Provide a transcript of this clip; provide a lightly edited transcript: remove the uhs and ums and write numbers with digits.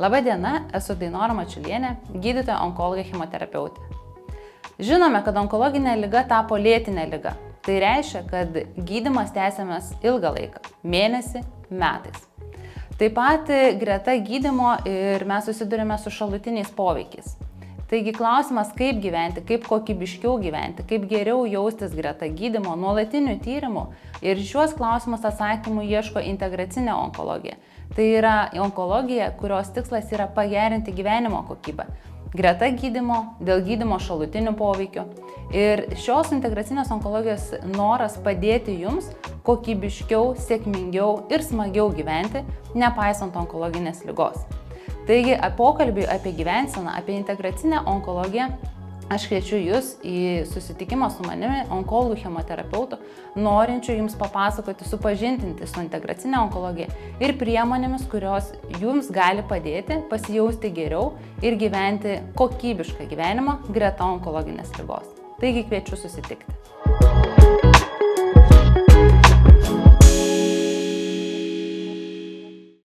Labadiena, esu Dainora Mačiulienė, gydytoja onkologė chemoterapeutė. Žinome, kad onkologinė liga tapo lėtinė liga. Tai reiškia, kad gydymas tęsiamas ilgą laiką – mėnesį, metais. Taip pat greta gydymo ir mes susidurime su šalutiniais poveikiais. Taigi klausimas, kaip gyventi, kaip kokybiškiau gyventi, kaip geriau jaustis greta gydymo, nuolatinių tyrimų ir šiuos klausimus atsakymų ieško integracinė onkologija. Tai yra onkologija, kurios tikslas yra pagerinti gyvenimo kokybę. Greta gydymo, dėl gydymo šalutinių poveikių. Ir šios integracinės onkologijos noras padėti jums kokybiškiau, sėkmingiau ir smagiau gyventi, nepaisant onkologinės ligos. Taigi, pokalbiui apie gyvenseną, apie integracinę onkologiją, aš kviečiu jūs į susitikimą su manimi, onkologų chemoterapeutu, norinčiu jums papasakoti, supažindinti su integracinė onkologija ir priemonėmis, kurios jums gali padėti pasijausti geriau ir gyventi kokybišką gyvenimą greta onkologinės ligos. Taigi kviečiu susitikti.